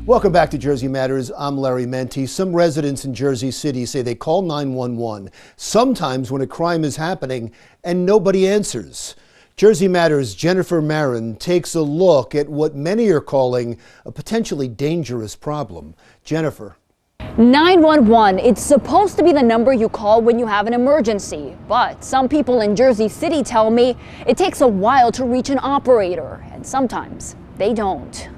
Welcome back to Jersey Matters. I'm Larry Menti. Some residents in Jersey City say they call 911 sometimes when a crime is happening and nobody answers. Jersey Matters' Jennifer Marin takes a look at what many are calling a potentially dangerous problem. Jennifer. 911, it's supposed to be the number you call when you have an emergency, but some people in Jersey City tell me it takes a while to reach an operator, and sometimes they don't.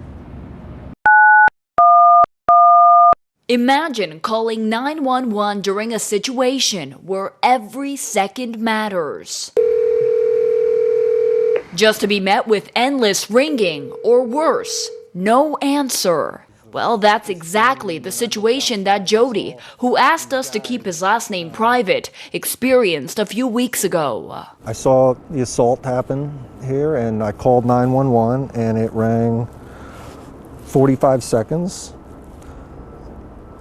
Imagine calling 911 during a situation where every second matters. Just to be met with endless ringing, or worse, no answer. Well, that's exactly the situation that Jody, who asked us to keep his last name private, experienced a few weeks ago. I saw the assault happen here and I called 911 and it rang 45 seconds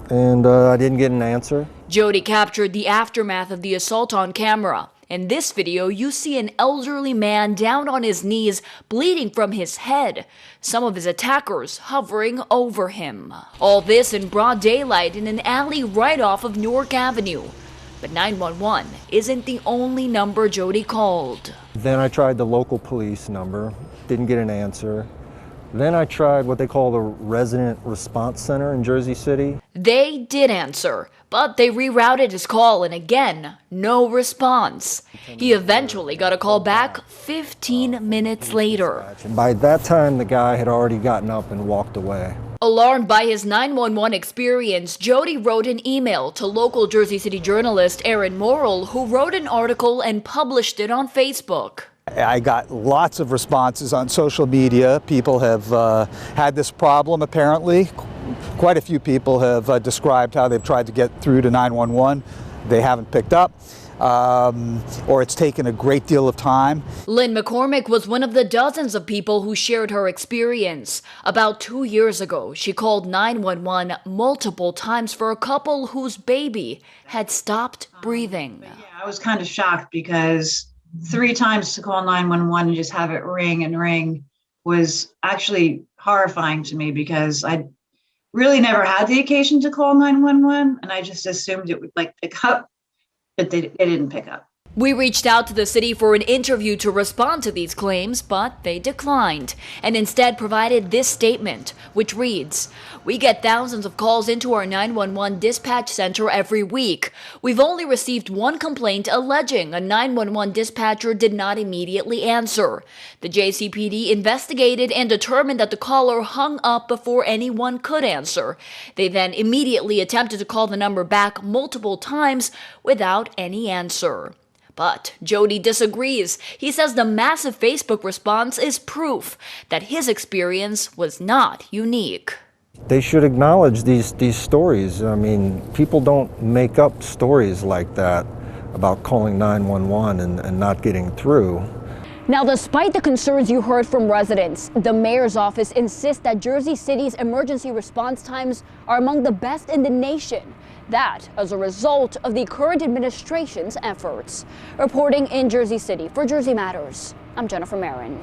and I didn't get an answer. Jody captured the aftermath of the assault on camera. In this video, you see an elderly man down on his knees, bleeding from his head. Some of his attackers hovering over him. All this in broad daylight in an alley right off of Newark Avenue. But 911 isn't the only number Jody called. Then I tried the local police number, didn't get an answer. Then I tried what they call the Resident Response Center in Jersey City. They did answer, but they rerouted his call and again, no response. He eventually got a call back 15 minutes later. By that time, the guy had already gotten up and walked away. Alarmed by his 911 experience, Jody wrote an email to local Jersey City journalist Aaron Morrill, who wrote an article and published it on Facebook. I got lots of responses on social media. People have had this problem apparently. Quite a few people have described how they've tried to get through to 911. They haven't picked up, or it's taken a great deal of time. Lynn McCormick was one of the dozens of people who shared her experience. About 2 years ago, she called 911 multiple times for a couple whose baby had stopped breathing. I was kind of shocked because 3 times to call 911 and just have it ring and ring was actually horrifying to me because I really never had the occasion to call 911 and I just assumed it would pick up, but they didn't pick up. We reached out to the city for an interview to respond to these claims, but they declined and instead provided this statement, which reads, "We get thousands of calls into our 911 dispatch center every week. We've only received one complaint alleging a 911 dispatcher did not immediately answer. The JCPD investigated and determined that the caller hung up before anyone could answer. They then immediately attempted to call the number back multiple times without any answer." But Jody disagrees. He says the massive Facebook response is proof that his experience was not unique. They should acknowledge these stories. I mean, people don't make up stories like that about calling 911 and not getting through. Now, despite the concerns you heard from residents, the mayor's office insists that Jersey City's emergency response times are among the best in the nation. That as a result of the current administration's efforts. Reporting in Jersey City for Jersey Matters, I'm Jennifer Marin.